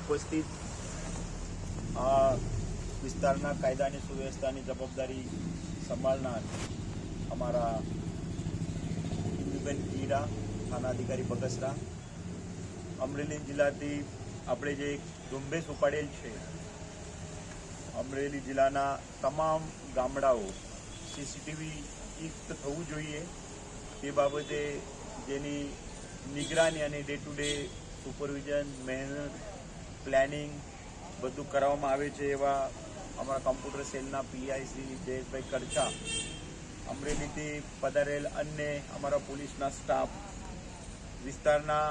ઉપસ્થિત વિસ્તારના કાયદા અને સુવ્યવસ્થાની જવાબદારી સંભાળનાર અમારા ઇન્દુબેન ઈરા, થાના અધિકારી બગસરા, અમરેલી જિલ્લાથી આપણે જે ઝુંબેશ ઉપાડેલ છે, અમરેલી જિલ્લાના તમામ ગામડાઓ સીસીટીવી યુક્ત થવું જોઈએ તે બાબતે જેની નિગરાની અને ડે ટુ ડે સુપરવિઝન, મહેનત, પ્લાનિંગ બધું કરવામાં આવે છે એવા અમારા કોમ્પ્યુટર સેલના પીઆઈ શ્રી જયેશભાઈ કરછા, અમરેલીથી પધારેલ અન્ય અમારા પોલીસના સ્ટાફ, વિસ્તારના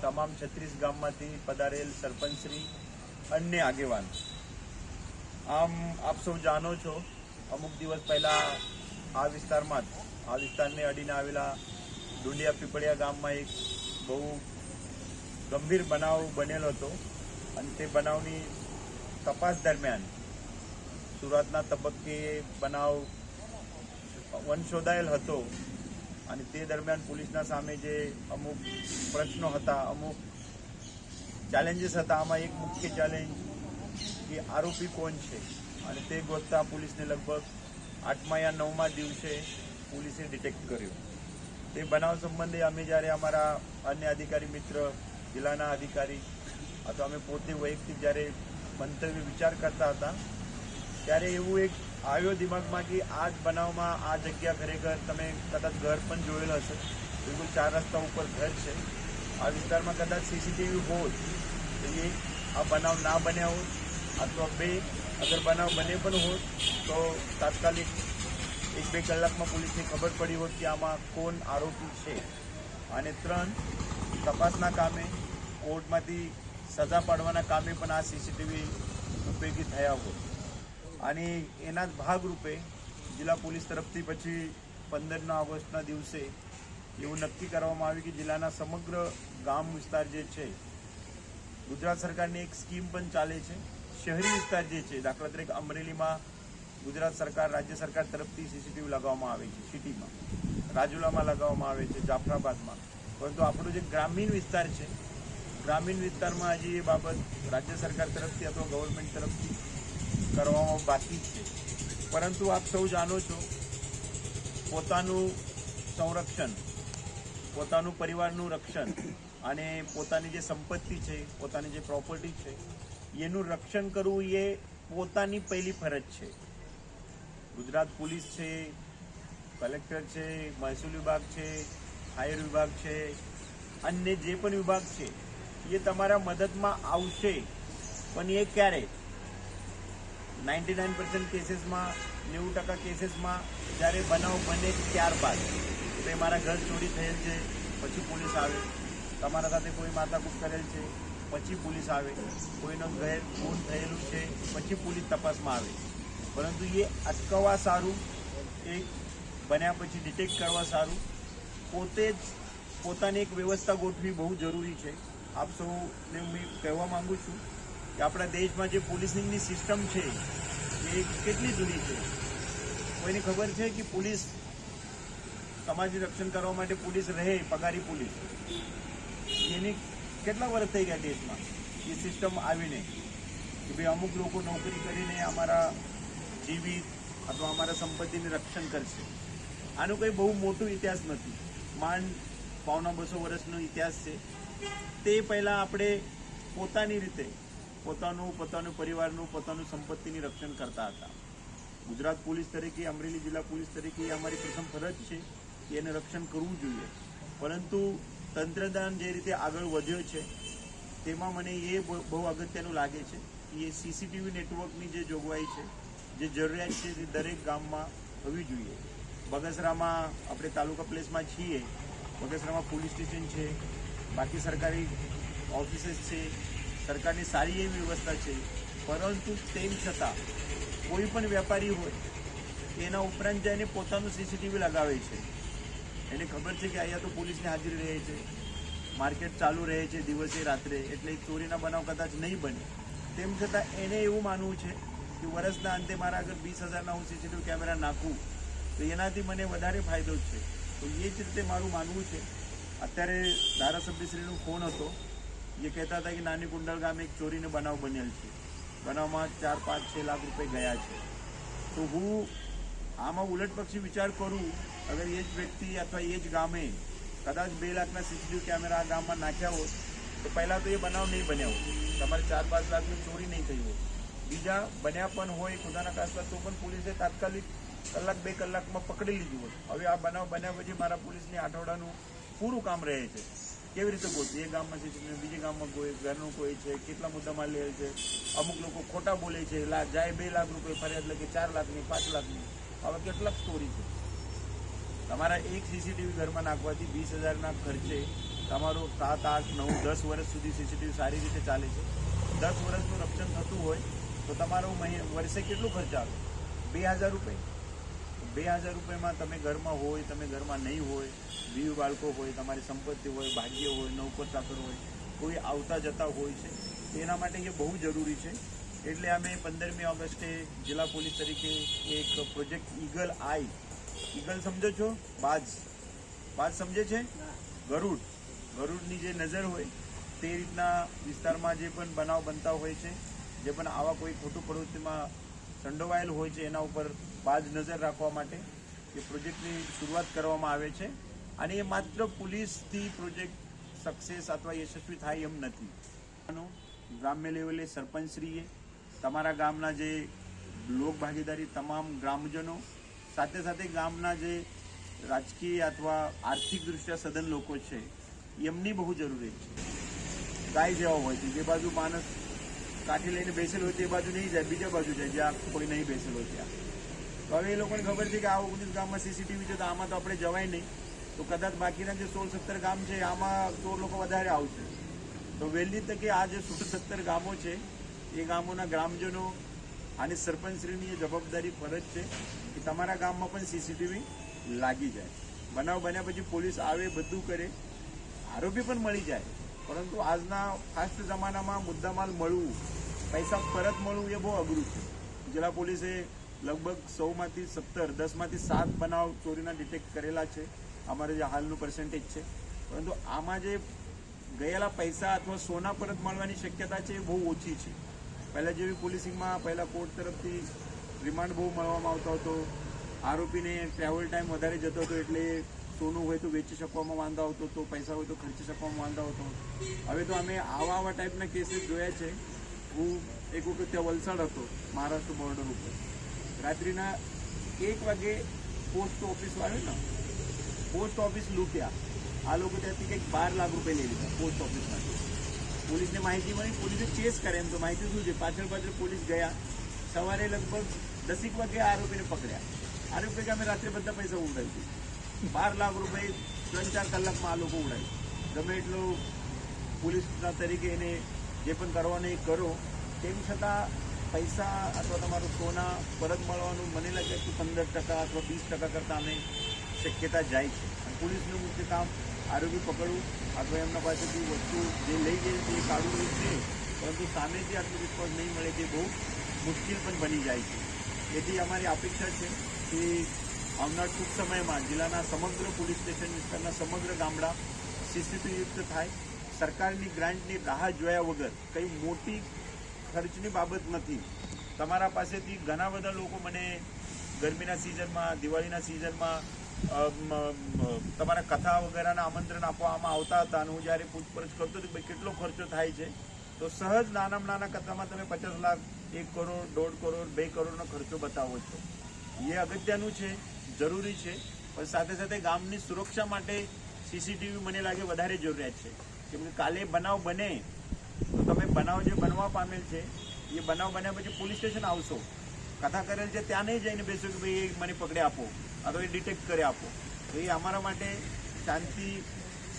તમામ 36 ગામમાંથી પધારેલ સરપંચશ્રી, અન્ય આગેવાન. આમ આપ સૌ જાણો છો, અમુક દિવસ પહેલાં આ વિસ્તારને અડીને આવેલા ડુંડિયા પીપળિયા ગામમાં એક બહુ ગંભીર બનાવ બનેલો હતો અને તે બનાવની તપાસ દરમિયાન સુરતના તબક્કે બનાવ શોધાયેલ હતો અને તે દરમિયાન પોલીસના સામે જે અમુક પ્રશ્નો હતા, અમુક ચેલેન્જીસ હતા. આમાં એક મુખ્ય ચેલેન્જ કે આરોપી કોણ છે અને તે ગોતતા પોલીસને લગભગ 8મા યા 9મા દિવસે પોલીસે ડિટેક્ટ કર્યો. તે બનાવ સંબંધે અમે જ્યારે અમારા અન્ય અધિકારી મિત્ર, જિલ્લાના અધિકારી અથવા અમે પોતે વૈયક્તિક જ્યારે મંતવ્ય વિચાર કરતા હતા ત્યારે એવું એક આવ્યો દિમાગમાં કે આ જ બનાવમાં આ જગ્યા ખરેખર તમે કદાચ ઘર પણ જોયેલ હશે, બિલકુલ 4 રસ્તા ઉપર ઘર છે. આ વિસ્તારમાં કદાચ સીસીટીવી હોત તો એ આ બનાવ ના બન્યા હોત, અથવા 2 અગર બનાવ બને પણ હોત તો તાત્કાલિક 1-2 કલાકમાં પોલીસને ખબર પડી હોત કે આમાં કોણ આરોપી છે. અને 3 તપાસના કામે, કોર્ટમાંથી સજા પાડવાના કામે પણ આ સીસીટીવી ઉપયોગી થયા હોત. અને એના જ ભાગરૂપે જિલ્લા પોલીસ તરફથી પછી 15 ઓગસ્ટના દિવસે એવું નક્કી કરવામાં આવ્યું કે જિલ્લાના સમગ્ર ગામ વિસ્તાર જે છે, ગુજરાત સરકારની એક સ્કીમ પણ ચાલે છે, શહેરી વિસ્તાર જે છે, દાખલા તરીકે અમરેલીમાં ગુજરાત સરકાર, રાજ્ય સરકાર તરફથી સીસીટીવી લગાવવામાં આવે છે, સિટીમાં રાજુલામાં લગાવવામાં આવે છે, જાફરાબાદમાં. પરંતુ આપણો જે ગ્રામીણ વિસ્તાર છે, ગ્રામીણ વિસ્તારમાં હજી એ બાબત રાજ્ય સરકાર તરફથી અથવા ગવર્મેન્ટ તરફથી કરવામાં બાકી છે. પરંતુ આપ સૌ જાણો છો, પોતાનું સંરક્ષણ, પોતાનું પરિવારનું રક્ષણ અને પોતાની જે સંપત્તિ છે, પોતાની જે પ્રોપર્ટી છે એનું રક્ષણ કરવું એ પોતાની પહેલી ફરજ છે. ગુજરાત પોલીસ છે, કલેક્ટર છે, મહેસૂલ વિભાગ છે, ફાયર વિભાગ છે, અન્ય જે પણ વિભાગ છે એ તમારા મદદમાં આવશે. પણ એ ક્યારે? 99% કેસીસમાં, 90% કેસીસમાં જ્યારે બનાવ બને ત્યારબાદ કે મારા ઘર ચોરી થયેલ છે પછી પોલીસ આવે, તમારા સાથે કોઈ માથાકૂટ કરેલ છે પછી પોલીસ આવે, કોઈનો ઘર ખૂન થયેલું છે પછી પોલીસ તપાસમાં આવે. પરંતુ એ અટકાવવા સારું, એ બન્યા પછી ડિટેક્ટ કરવા સારું પોતે જ પોતાની એક વ્યવસ્થા ગોઠવી બહુ જરૂરી છે. આપ સૌને હું કહેવા માગું છું કે આપણા દેશમાં જે પોલીસિંગની સિસ્ટમ છે એ કેટલી જૂની છે. કોઈને ખબર છે કે પોલીસ, સમાજનું રક્ષણ કરવા માટે પોલીસ રહે, પગારી પોલીસ, એની કેટલા વર્ષ થઈ ગયા દેશમાં એ સિસ્ટમ આવીને કે ભાઈ અમુક લોકો નોકરી કરીને અમારા જીવિત અથવા અમારા સંપત્તિનું રક્ષણ કરશે. આનો કંઈ બહુ મોટો ઇતિહાસ નથી, માંડ 100-200 વર્ષનો ઇતિહાસ છે. તે પહેલાં આપણે પોતાની રીતે પોતાનું પરિવારનું, પોતાનું સંપત્તિની રક્ષણ કરતા હતા. ગુજરાત પોલીસ તરીકે, અમરેલી જિલ્લા પોલીસ તરીકે અમારી પ્રથમ ફરજ છે કે એને રક્ષણ કરવું જોઈએ. પરંતુ તંત્રદાન જે રીતે આગળ વધ્યો છે તેમાં મને એ બહુ અગત્યનું લાગે છે કે એ સીસીટીવી નેટવર્કની જે જોગવાઈ છે, જે જરૂરિયાત છે તે દરેક ગામમાં હોવી જોઈએ. બગસરામાં આપણે તાલુકા પ્લેસમાં છીએ, બગસરામાં પોલીસ સ્ટેશન છે, બાકી સરકારી ઓફિસીસ છે, સરકારની સારી એવી વ્યવસ્થા છે. પરંતુ તેમ છતાં કોઈ પણ વેપારી હોય એના ઉપરાંત જઈને પોતાનું સીસીટીવી લગાવે છે. એને ખબર છે કે અહીંયા તો પોલીસની હાજરી રહે છે, માર્કેટ ચાલુ રહે છે દિવસે રાત્રે, એટલે ચોરીના બનાવ કદાચ નહીં બને. તેમ છતાં એને એવું માનવું છે કે વર્ષના અંતે મારા અગર 20,000ના હું સીસીટીવી કેમેરા નાખું તો એનાથી મને વધારે ફાયદો છે. તો એ જ રીતે મારું માનવું છે. અત્યારે ધારાસભ્યશ્રીનો ફોન હતો ये कहता था कि नानी कुंडल गाम एक ચોરીનો બનાવ બનેલ છે, બનાવમાં 4-5-6 લાખ રૂપિયા ગયા છે. તો હું આમાં ઉલટ પક્ષી વિચાર કરું, અગર એ જ વ્યક્તિ અથવા એ જ ગામે કદાચ 2 લાખના સીસીટીવી કેમેરા આ ગામમાં નાખ્યા હોત તો પહેલાં તો એ બનાવ નહીં બન્યા હોત, તમારે 4-5 લાખની ચોરી નહીં થઈ હોત. બીજા બન્યા પણ હોય ખુદાના ખાસ્તા તો પણ પોલીસે તાત્કાલિક કલાક 2 કલાકમાં પકડી લીધી હોત. હવે આ બનાવ બન્યા પછી મારા પોલીસની અઠવાડિયાનું પૂરું કામ રહે છે. કેવી રીતે ગોતું, એ ગામમાં સીસીટીવી, બીજે ગામમાં કોઈ ઘરનું કોઈ છે, કેટલા મુદ્દામાં લે છે, અમુક લોકો ખોટા બોલે છે, જાય 2 લાખ રૂપિયા ફરિયાદ લખે 4 લાખની 5 લાખની. હવે કેટલાક સ્ટોરી છે. તમારા એક સીસીટીવી ઘરમાં નાખવાથી 20,000ના ખર્ચે તમારો 7, 8, 9, 10 વર્ષ સુધી સીસીટીવી સારી રીતે ચાલે છે. 10 વર્ષનું રક્ષણ થતું હોય તો તમારો વર્ષે કેટલું ખર્ચ આવે? 2,000 રૂપિયા. 2,000 રૂપિયામાં તમે ઘરમાં હોય, તમે ઘરમાં નહીં હોય, 20 બાળકો હોય, તમારી સંપત્તિ હોય, ભાગ્ય હોય, નોકર ચાકર હોય, કોઈ આવતા જતા હોય છે, એના માટે એ બહુ જરૂરી છે. એટલે અમે 15મી ઓગસ્ટે જિલ્લા પોલીસ તરીકે એક પ્રોજેક્ટ ઈગલ આઈ, ઈગલ સમજો છો? બાજ સમજે છે? ગરુડની જે નજર હોય તે રીતના વિસ્તારમાં જે પણ બનાવ બનતા હોય છે, જે પણ આવા કોઈ ખોટું પ્રવૃત્તિમાં સંડોવાયેલ હોય છે, એના ઉપર બાજ નજર રાખવા માટે એ પ્રોજેક્ટની શરૂઆત કરવામાં આવે છે. અને એ માત્ર પોલીસથી પ્રોજેક્ટ સક્સેસ અથવા યશસ્વી થાય એમ નથી. ગ્રામ્ય લેવલે સરપંચશ્રીએ તમારા ગામના જે લોક ભાગીદારી તમામ ગ્રામજનો સાથે સાથે ગામના જે રાજકીય અથવા આર્થિક દૃષ્ટિયા સઘન લોકો છે એમની બહુ જરૂરી છે. ગાય જેવા હોય છે, જે બાજુ માણસ કાઠી લઈને બેસેલ હોય તે બાજુ નહીં જાય, બીજા બાજુ જાય જ્યાં કોઈ નહીં બેસેલ હોય ત્યાં. તો હવે એ લોકોને ખબર છે કે આ 19 ગામમાં સીસીટીવી છે તો આમાં તો આપણે જવાય નહીં, તો કદાચ બાકીના જે 16-17 ગામ છે આમાં 16 લોકો વધારે આવશે. તો વહેલી તકે આ જે 16-17 ગામો છે એ ગામોના ગ્રામજનો અને સરપંચશ્રીની એ જવાબદારી ફરજ છે કે તમારા ગામમાં પણ સીસીટીવી લાગી જાય. બનાવ બન્યા પછી પોલીસ આવે, બધું કરે, આરોપી પણ મળી જાય. પરંતુ આજના ફાસ્ટ જમાનામાં મુદ્દામાલ મળવું, પૈસા પરત મળવું એ બહુ અઘરું છે. જિલ્લા પોલીસે લગભગ 100માંથી 17, 10માંથી 7 બનાવ ચોરીના ડિટેક્ટ કરેલા છે, અમારે જે હાલનું પર્સન્ટેજ છે. પરંતુ આમાં જે ગયેલા પૈસા અથવા સોના પરત મળવાની શક્યતા છે એ બહુ ઓછી છે. પહેલાં જેવી પોલીસિંગમાં પહેલાં કોર્ટ તરફથી રિમાન્ડ બહુ મળવામાં આવતો હતો, આરોપીને ટ્રાવેલ ટાઈમ વધારે જતો હતો એટલે સોનું હોય તો વેચી શકવામાં વાંધો આવતો હતો, પૈસા હોય તો ખર્ચી શકવામાં વાંધો આવતો. હવે તો અમે આવા ટાઈપના કેસીસ જોયા છે. હું એક વખત ત્યાં વલસાડ હતો, મહારાષ્ટ્ર બોર્ડર ઉપર, રાત્રિના 1 વાગે પોસ્ટ ઓફિસ આવે ને, પોસ્ટ ઓફિસ લૂંટ્યા. આ લોકો ત્યાંથી કંઈક 12 લાખ રૂપિયા લઈ લીધા પોસ્ટ ઓફિસમાંથી. પોલીસને માહિતી મળી, પોલીસે ચેસ કરે. એમ તો માહિતી શું છે, પાછળ પોલીસ ગયા. સવારે લગભગ 10 વાગે આરોપીને પકડ્યા. આરોપી કે અમે રાત્રે બધા પૈસા ઉડાવી 12 લાખ રૂપિયા 3-4 કલાકમાં આ લોકો ઉડાવી. ગમે એટલું પોલીસના તરીકે એને જે પણ કરવાનું એ કરો, તેમ છતાં પૈસા અથવા તમારું સોના પરત મળવાનું મને લાગે કે 15% અથવા 20% કરતાં અમે શક્યતા જાય છે. અને પોલીસનું મુખ્ય કામ આરોપી પકડવું અથવા એમના પાસેથી વસ્તુ જે લઈ ગઈ તે કાઢવું છે. પરંતુ સામેથી આટલું રિસ્પોન્સ નહીં મળે તે બહુ મુશ્કેલ પણ બની જાય છે. તેથી અમારી અપેક્ષા છે કે આવનાર ટૂંક સમયમાં જિલ્લાના સમગ્ર પોલીસ સ્ટેશન વિસ્તારના સમગ્ર ગામડા સીસીટીવી યુક્ત થાય. સરકારની ગ્રાન્ટની રાહ જોયા વગર, કંઈ મોટી ખર્ચની બાબત નથી. તમારા પાસેથી ઘણા બધા લોકો મને ગરમીના સિઝનમાં, દિવાળીના સિઝનમાં તમારા કથા વગેરેના આમંત્રણ આપવામાં આવતા હતા. અને હું જ્યારે પૂછપરછ કરતો હતો કે ભાઈ કેટલો ખર્ચો થાય છે, તો સહજ નાનામાં નાના કથામાં તમે 50 લાખ, 1 કરોડ, 1.5 કરોડ, 2 કરોડનો ખર્ચો બતાવો છો. એ અગત્યનું છે, જરૂરી છે, પણ સાથે સાથે ગામની સુરક્ષા માટે સીસીટીવી મને લાગે વધારે જરૂરિયાત છે. કેમ કે કાલે બનાવ બને તો તમે બનાવ જે બનવા પામેલ છે એ બનાવ બન્યા પછી પોલીસ સ્ટેશન આવશો, કથા કરેલ છે ત્યાં નહીં જઈને બેસો કે ભાઈ એ મને પકડે આપો અથવા એ ડિટેક્ટ કરી આપો. તો એ અમારા માટે શાંતિ,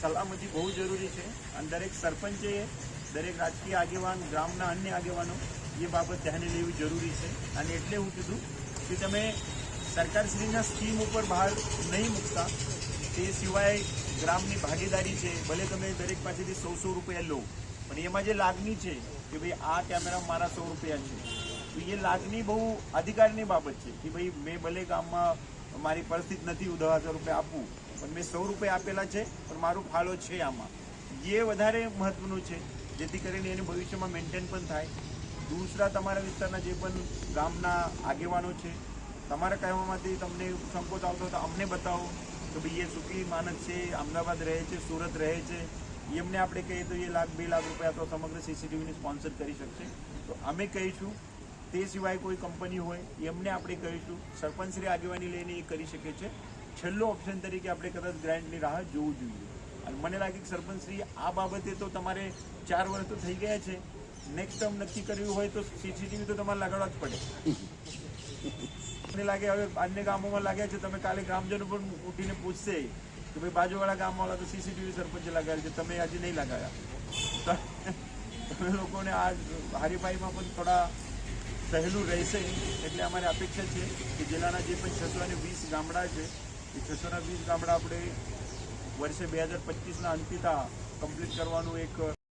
સલામતી બહુ જરૂરી છે. અને દરેક સરપંચે, દરેક રાજકીય આગેવાન, ગ્રામના અન્ય આગેવાનો એ બાબત ધ્યાને લેવી જરૂરી છે. અને એટલે હું કીધું કે તમે સરકારશ્રીના સ્કીમ ઉપર બહાર નહીં મૂકતા, તે સિવાય ગ્રામની ભાગીદારી છે. ભલે તમે દરેક પાસેથી 100 રૂપિયા લો, પણ એમાં જે લાગણી છે કે ભાઈ આ કેમેરા મારા 100 રૂપિયા છે, તો એ લાગણી બહુ અધિકારની બાબત છે કે ભાઈ મેં ભલે ગામમાં મારી પરિસ્થિતિ નથી 10,000 રૂપિયા આપવું, પણ મેં 100 રૂપિયા આપેલા છે, પણ મારો ફાળો છે આમાં. જે વધારે મહત્વનું છે જેથી કરીને એની ભવિષ્યમાં મેન્ટેન પણ થાય. દૂસરા તમારા વિસ્તારના જે પણ ગામના આગેવાનો છે, તમારા કહેવામાંથી તમને સંકોચ આવતો તો અમને બતાવો કે ભાઈ એ સુખી માણસ છે, અમદાવાદ રહે છે, સુરત રહે છે, એમને આપણે કહીએ તો એ ₹1-2 લાખ તો સમગ્ર સીસીટીવીની સ્પોન્સર કરી શકશે. તો અમે કહીશું. તે સિવાય કોઈ કંપની હોય એમને આપણે કહીશું. સરપંચશ્રી આગેવાની લઈને એ કરી શકે છે. છેલ્લો ઓપ્શન તરીકે આપણે કદાચ ગ્રાન્ટની રાહ જોવું જોઈએ. અને મને લાગે કે સરપંચશ્રી આ બાબતે તો તમારે 4 વર્ષ તો થઈ ગયા છે. નેક્સ્ટ ટર્મ નક્કી કર્યું હોય તો સીસીટીવી તો તમારે લગાડવા જ પડે. મને લાગે હવે અન્ય ગામોમાં લાગ્યા છે, તમે કાલે ગ્રામજનો પણ ઉઠીને પૂછશે કે ભાઈ બાજુવાળા ગામવાળા તો સીસીટીવી સરપંચે લગાડ્યા છે, તમે આજે નહીં લગાવ્યા. તમે લોકોને આ હરીફાઈમાં પણ થોડા સહેલું રહેશે. એટલે અમારી અપેક્ષા છે કે જિલ્લાના જે પણ 620 ગામડા છે એ 620 ગામડા આપણે વર્ષે 2025ના અંતિતા કમ્પ્લીટ કરવાનું એક